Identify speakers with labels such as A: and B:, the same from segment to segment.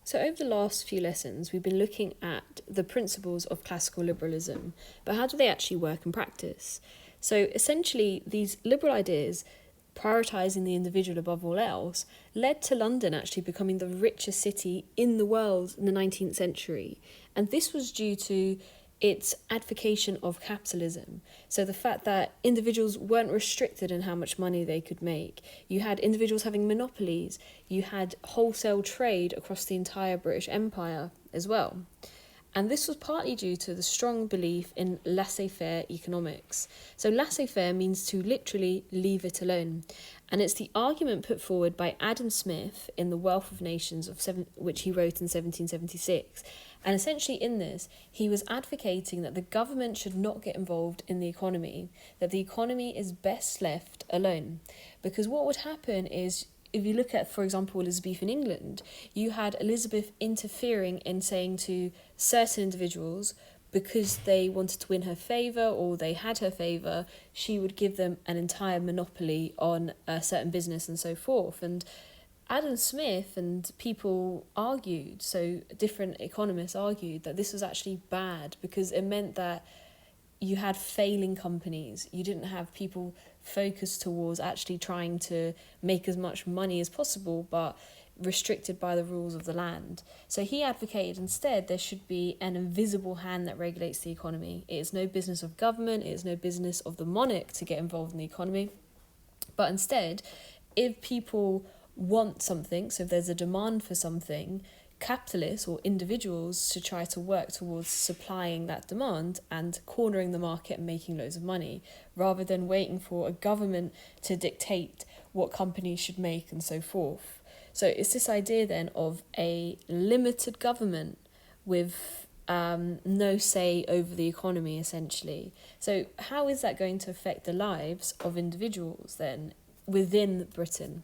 A: So over the last few lessons, we've been looking at the principles of classical liberalism, but how do they actually work in practice? So essentially, these liberal ideas, prioritising the individual above all else, led to London actually becoming the richest city in the world in the 19th century. And this was due to its advocacy of capitalism. So the fact that individuals weren't restricted in how much money they could make. You had individuals having monopolies. You had wholesale trade across the entire British Empire as well. And this was partly due to the strong belief in laissez-faire economics. So laissez-faire means to literally leave it alone. And it's the argument put forward by Adam Smith in The Wealth of Nations, which he wrote in 1776. And essentially in this, he was advocating that the government should not get involved in the economy, that the economy is best left alone. Because what would happen is, if you look at, for example, Elizabethan England, you had Elizabeth interfering in saying to certain individuals, because they wanted to win her favour or they had her favour, she would give them an entire monopoly on a certain business and so forth. And Adam Smith and people argued, so different economists argued, that this was actually bad because it meant that you had failing companies. You didn't have people focused towards actually trying to make as much money as possible, but restricted by the rules of the land. So he advocated instead there should be an invisible hand that regulates the economy. It is no business of government, it is no business of the monarch to get involved in the economy. But instead, if people want something, so if there's a demand for something, capitalists or individuals should try to work towards supplying that demand and cornering the market and making loads of money, rather than waiting for a government to dictate what companies should make and so forth. So it's this idea then of a limited government with no say over the economy, essentially. So how is that going to affect the lives of individuals then within Britain?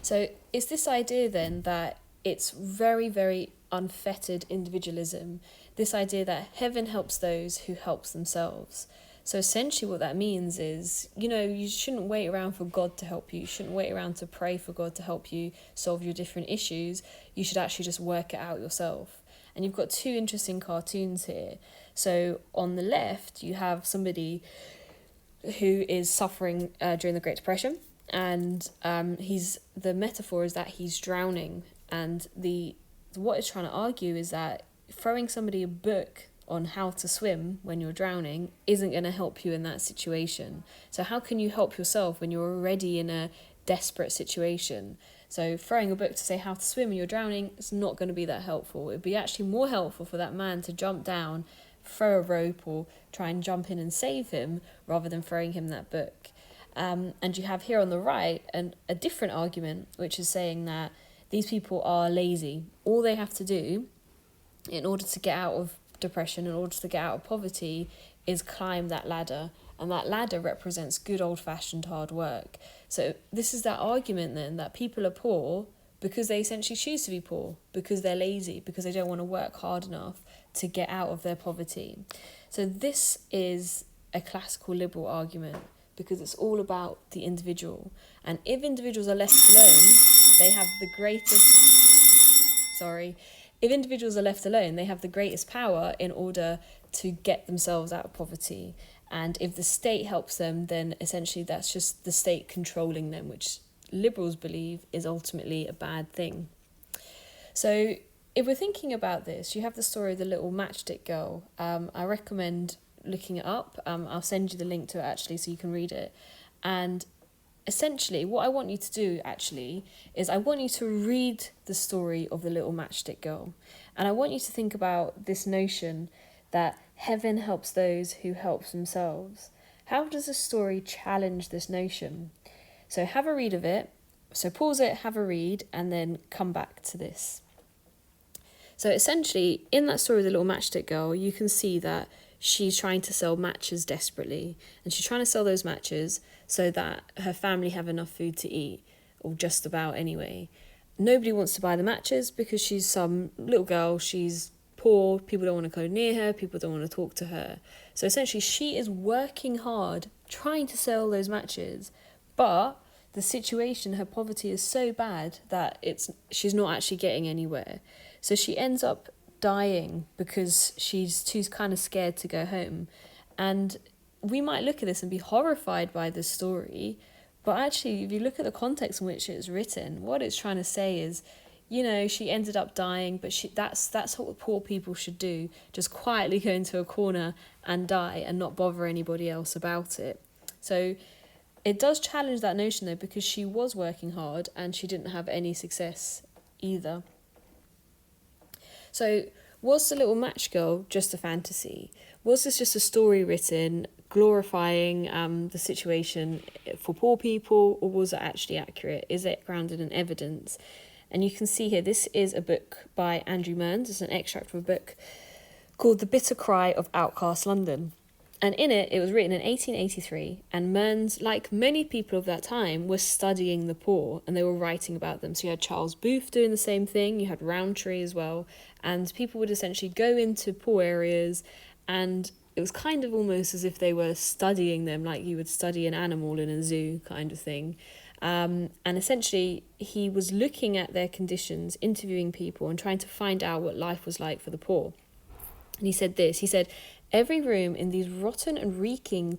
A: So it's this idea then that it's very, very unfettered individualism, this idea that heaven helps those who helps themselves. So essentially what that means is, you shouldn't wait around for God to help you. You shouldn't wait around to pray for God to help you solve your different issues. You should actually just work it out yourself. And you've got two interesting cartoons here. So on the left, you have somebody who is suffering during the Great Depression. And the metaphor is that he's drowning. And what it's trying to argue is that throwing somebody a book on how to swim when you're drowning isn't going to help you in that situation. So how can you help yourself when you're already in a desperate situation? So throwing a book to say how to swim when you're drowning is not going to be that helpful. It'd be actually more helpful for that man to jump down, throw a rope, or try and jump in and save him rather than throwing him that book. And you have here on the right a different argument, which is saying that these people are lazy. All they have to do in order to get out of depression, in order to get out of poverty, is climb that ladder. And that ladder represents good old-fashioned hard work. So this is that argument then that people are poor because they essentially choose to be poor, because they're lazy, because they don't want to work hard enough to get out of their poverty. So this is a classical liberal argument, because it's all about the individual. And if individuals are left alone, they have the If individuals are left alone, they have the greatest power in order to get themselves out of poverty. And if the state helps them, then essentially that's just the state controlling them, which liberals believe is ultimately a bad thing. So if we're thinking about this, you have the story of the little Matchstick girl. I recommend looking it up. I'll send you the link to it actually so you can read it. And essentially what I want you to do actually is I want you to read the story of the little Matchstick girl, and I want you to think about this notion that heaven helps those who help themselves. How does the story challenge this notion? So have a read of it. So pause it, have a read, and then come back to this. So essentially in that story of the little Matchstick girl, you can see that she's trying to sell matches desperately, and she's trying to sell those matches so that her family have enough food to eat, or just about anyway. Nobody wants to buy the matches because she's some little girl, she's poor, people don't want to go near her, people don't want to talk to her. So essentially she is working hard trying to sell those matches, but the situation, her poverty is so bad that she's not actually getting anywhere. So she ends up dying because she's too kind of scared to go home. And we might look at this and be horrified by this story, but actually, if you look at the context in which it's written, what it's trying to say is, she ended up dying, but that's what poor people should do. Just quietly go into a corner and die and not bother anybody else about it. So it does challenge that notion, though, because she was working hard and she didn't have any success either. So was the little match girl just a fantasy? Was this just a story written glorifying the situation for poor people, or was it actually accurate? Is it grounded in evidence? And you can see here, this is a book by Andrew Mearns. It's an extract from a book called The Bitter Cry of Outcasts, London. And in it was written in 1883, and Mearns, like many people of that time, were studying the poor, and they were writing about them. So you had Charles Booth doing the same thing, you had Rowntree as well, and people would essentially go into poor areas, and it was kind of almost as if they were studying them, like you would study an animal in a zoo kind of thing. And essentially, he was looking at their conditions, interviewing people, and trying to find out what life was like for the poor. And he said this, every room in these rotten and reeking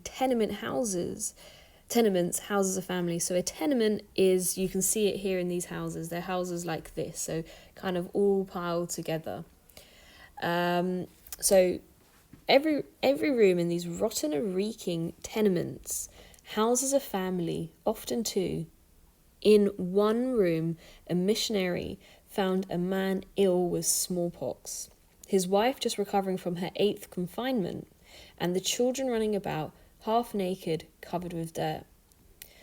A: houses houses a family. So a tenement is, you can see it here in these houses, they're houses like this, so kind of all piled together. So every room in these rotten and reeking tenements houses a family, often two. In one room, a missionary found a man ill with smallpox, his wife just recovering from her 8th confinement, and the children running about, half naked, covered with dirt.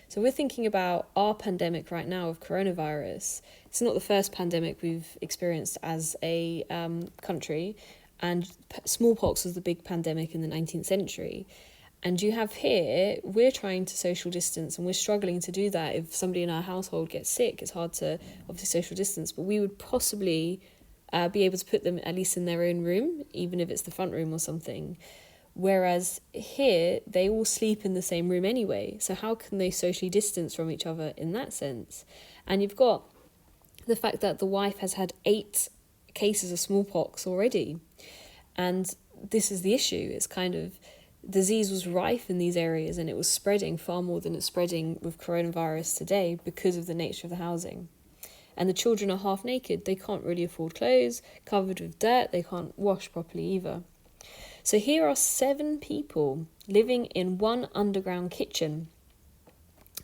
A: So we're thinking about our pandemic right now of coronavirus. It's not the first pandemic we've experienced as a country, and smallpox was the big pandemic in the 19th century. And you have here, we're trying to social distance, and we're struggling to do that. If somebody in our household gets sick, it's hard to obviously social distance, but we would possibly be able to put them at least in their own room, even if it's the front room or something. Whereas here, they all sleep in the same room anyway. So how can they socially distance from each other in that sense? And you've got the fact that the wife has had 8 cases of smallpox already. And this is the issue. It's kind of, disease was rife in these areas, and it was spreading far more than it's spreading with coronavirus today because of the nature of the housing. And the children are half naked. They can't really afford clothes, covered with dirt. They can't wash properly either. So here are 7 people living in one underground kitchen,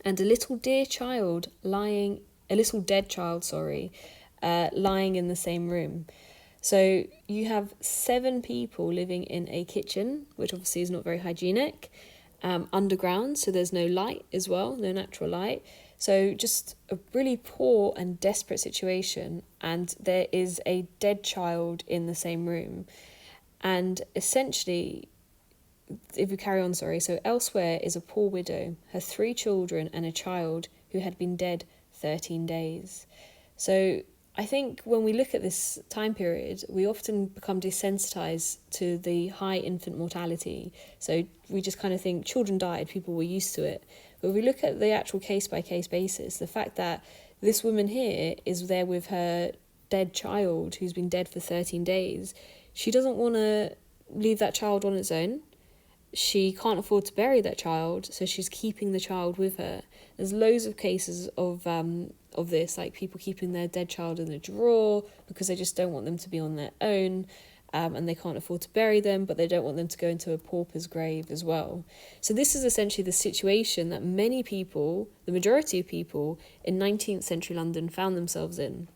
A: and a little dead child lying in the same room. So you have 7 people living in a kitchen, which obviously is not very hygienic, underground, so there's no light as well, no natural light. So just a really poor and desperate situation, and there is a dead child in the same room. And essentially, if we carry on, so elsewhere is a poor widow, her 3 children and a child who had been dead 13 days. So I think when we look at this time period, we often become desensitized to the high infant mortality. So we just kind of think children died, people were used to it. But if we look at the actual case-by-case basis, the fact that this woman here is there with her dead child who's been dead for 13 days, she doesn't want to leave that child on its own. She can't afford to bury that child, so she's keeping the child with her. There's loads of cases of this, like people keeping their dead child in a drawer because they just don't want them to be on their own, and they can't afford to bury them, but they don't want them to go into a pauper's grave as well. So this is essentially the situation that many people, the majority of people in 19th century London found themselves in.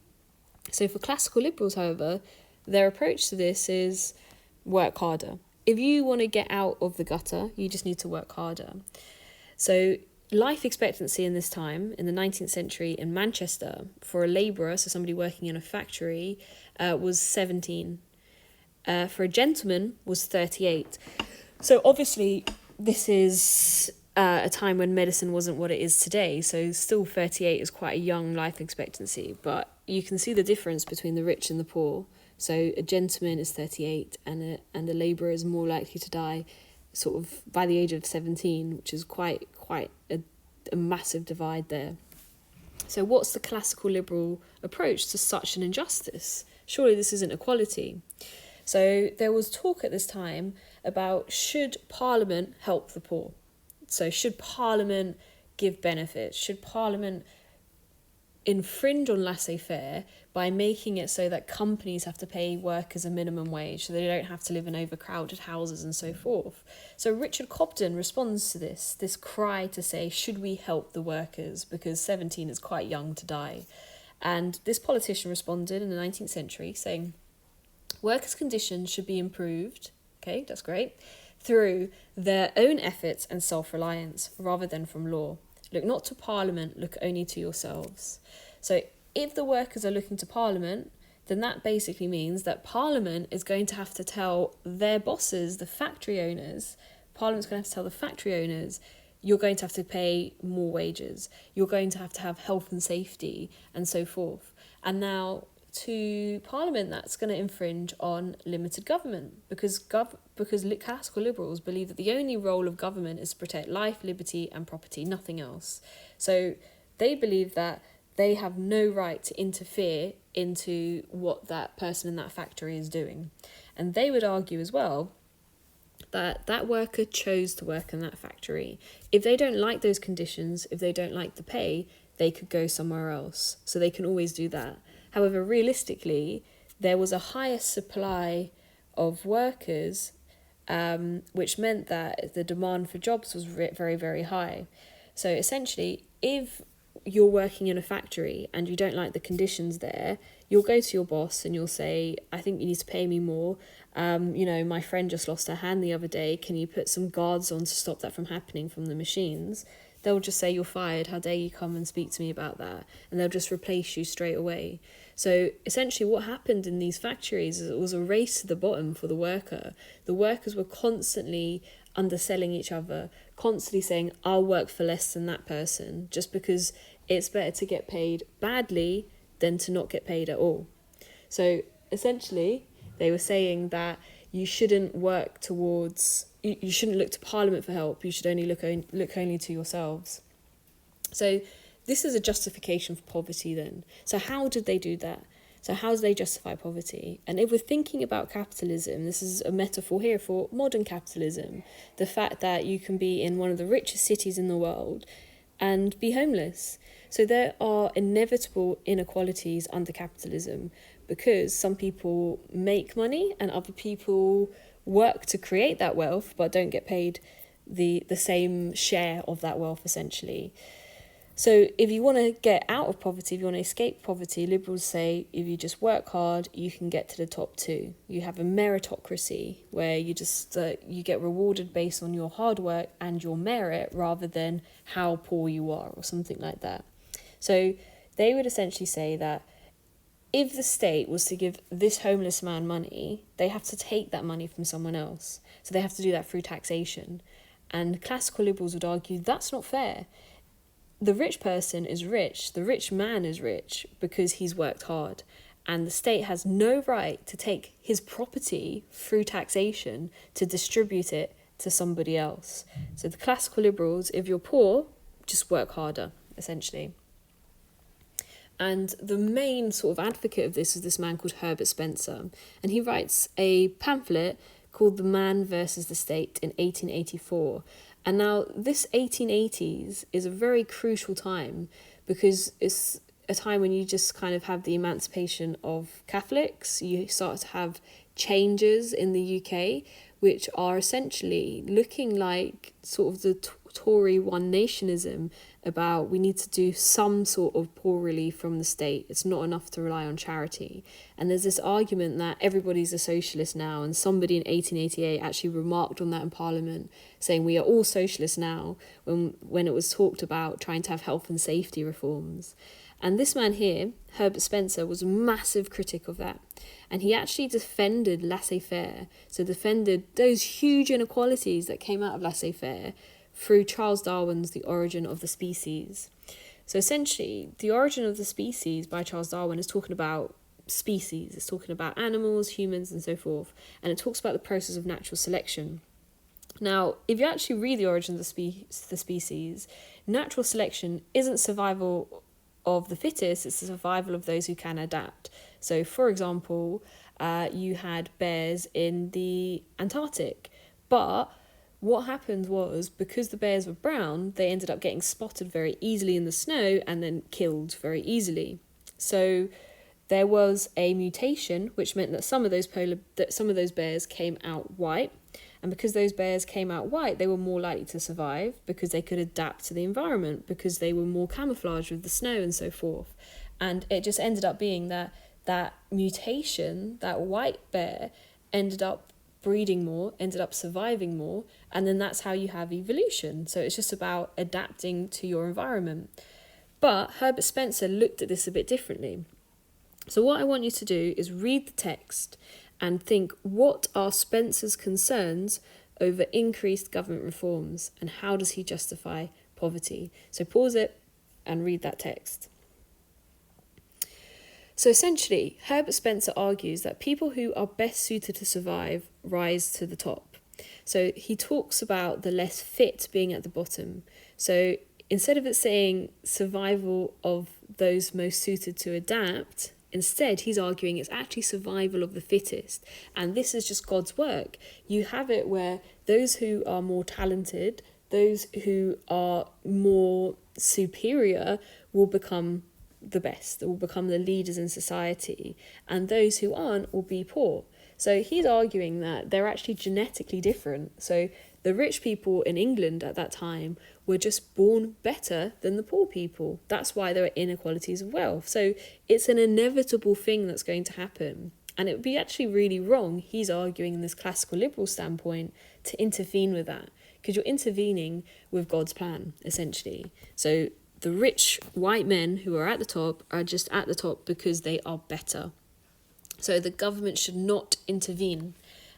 A: So for classical liberals, however, their approach to this is work harder. If you want to get out of the gutter, you just need to work harder. So life expectancy in this time, in the 19th century in Manchester, for a labourer, so somebody working in a factory, was 17. For a gentleman, was 38. So obviously, this is a time when medicine wasn't what it is today, so still 38 is quite a young life expectancy, but you can see the difference between the rich and the poor. So a gentleman is 38 and a labourer is more likely to die sort of by the age of 17, which is quite a a massive divide there. So what's the classical liberal approach to such an injustice? Surely this isn't equality. So there was talk at this time about, should Parliament help the poor? So should Parliament give benefits? Should Parliament infringe on laissez-faire by making it so that companies have to pay workers a minimum wage so they don't have to live in overcrowded houses and so forth? So Richard Cobden responds to this cry to say, should we help the workers, because 17 is quite young to die. And this politician responded in the 19th century saying, workers' conditions should be improved, okay, that's great, through their own efforts and self-reliance rather than from law. Look not to Parliament, look only to yourselves. So if the workers are looking to Parliament, then that basically means that Parliament is going to have to tell their bosses, the factory owners, Parliament's going to have to tell the factory owners, you're going to have to pay more wages, you're going to have health and safety and so forth. And now to Parliament, that's going to infringe on limited government, because classical liberals believe that the only role of government is to protect life, liberty and property, nothing else. So they believe that they have no right to interfere into what that person in that factory is doing. And they would argue as well that that worker chose to work in that factory. If they don't like those conditions, if they don't like the pay, they could go somewhere else. So they can always do that. However, realistically, there was a higher supply of workers, which meant that the demand for jobs was very, very high. So essentially, if you're working in a factory and you don't like the conditions there, you'll go to your boss and you'll say, I think you need to pay me more. My friend just lost her hand the other day. Can you put some guards on to stop that from happening from the machines? They'll just say, you're fired. How dare you come and speak to me about that? And they'll just replace you straight away. So essentially what happened in these factories is it was a race to the bottom for the worker. The workers were constantly underselling each other, constantly saying, I'll work for less than that person, just because it's better to get paid badly than to not get paid at all. So essentially they were saying that you shouldn't work towards, you shouldn't look to Parliament for help, you should only look only to yourselves. So this is a justification for poverty then. So how did they do that? So how do they justify poverty? And if we're thinking about capitalism, this is a metaphor here for modern capitalism, the fact that you can be in one of the richest cities in the world and be homeless. So there are inevitable inequalities under capitalism because some people make money and other people work to create that wealth but don't get paid the same share of that wealth essentially. So if you want to get out of poverty, if you want to escape poverty, liberals say if you just work hard, you can get to the top too. You have a meritocracy where you just you get rewarded based on your hard work and your merit rather than how poor you are or something like that. So they would essentially say that if the state was to give this homeless man money, they have to take that money from someone else. So they have to do that through taxation. And classical liberals would argue that's not fair. The rich person is rich, the rich man is rich because he's worked hard, and the state has no right to take his property through taxation to distribute it to somebody else. So the classical liberals, if you're poor, just work harder, essentially. And the main sort of advocate of this is this man called Herbert Spencer, and he writes a pamphlet called The Man versus the State in 1884. And now this 1880s is a very crucial time because it's a time when you just kind of have the emancipation of Catholics. You start to have changes in the UK, which are essentially looking like sort of the Tory one nationism about we need to do some sort of poor relief from the state. It's not enough to rely on charity. And there's this argument that everybody's a socialist now, and somebody in 1888 actually remarked on that in Parliament, saying we are all socialists now, when it was talked about trying to have health and safety reforms. And this man here, Herbert Spencer, was a massive critic of that. And he actually defended laissez-faire, so defended those huge inequalities that came out of laissez-faire through Charles Darwin's The Origin of the Species. So essentially, The Origin of the Species by Charles Darwin is talking about species. It's talking about animals, humans, and so forth. And it talks about the process of natural selection. Now, if you actually read The Origin of the Species, natural selection isn't survival of the fittest, it's the survival of those who can adapt. So, for example, you had bears in the Antarctic, but what happened was, because the bears were brown, they ended up getting spotted very easily in the snow and then killed very easily. So there was a mutation which meant that some of those bears came out white, and because those bears came out white, they were more likely to survive because they could adapt to the environment, because they were more camouflaged with the snow and so forth. And it just ended up being that mutation, that white bear, ended up breeding more, ended up surviving more, and then that's how you have evolution. So it's just about adapting to your environment. But Herbert Spencer looked at this a bit differently. So what I want you to do is read the text and think, what are Spencer's concerns over increased government reforms, and how does he justify poverty? So pause it and read that text. So essentially, Herbert Spencer argues that people who are best suited to survive rise to the top. So he talks about the less fit being at the bottom. So instead of it saying survival of those most suited to adapt, instead he's arguing it's actually survival of the fittest. And this is just God's work. You have it where those who are more talented, those who are more superior will become the best, will become the leaders in society, and those who aren't will be poor. So he's arguing that they're actually genetically different. So the rich people in England at that time were just born better than the poor people. That's why there are inequalities of wealth. So it's an inevitable thing that's going to happen. And it would be actually really wrong, he's arguing in this classical liberal standpoint, to intervene with that, because you're intervening with God's plan, essentially. So the rich white men who are at the top are just at the top because they are better. So the government should not intervene.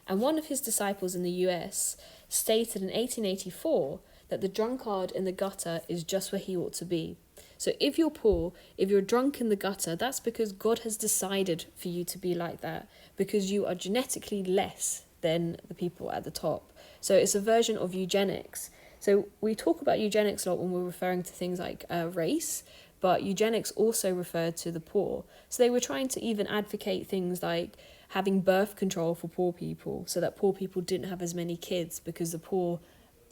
A: And one of his disciples in the US stated in 1884 that the drunkard in the gutter is just where he ought to be. So if you're poor, if you're drunk in the gutter, that's because God has decided for you to be like that, because you are genetically less than the people at the top. So it's a version of eugenics. So we talk about eugenics a lot when we're referring to things like race, but eugenics also referred to the poor. So they were trying to even advocate things like having birth control for poor people, so that poor people didn't have as many kids because the poor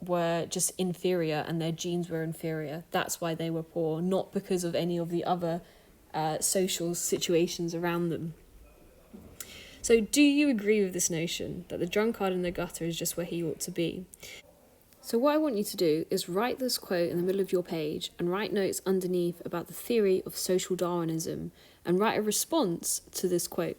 A: were just inferior and their genes were inferior. That's why they were poor, not because of any of the other social situations around them. So do you agree with this notion that the drunkard in the gutter is just where he ought to be? So what I want you to do is write this quote in the middle of your page and write notes underneath about the theory of social Darwinism, and write a response to this quote.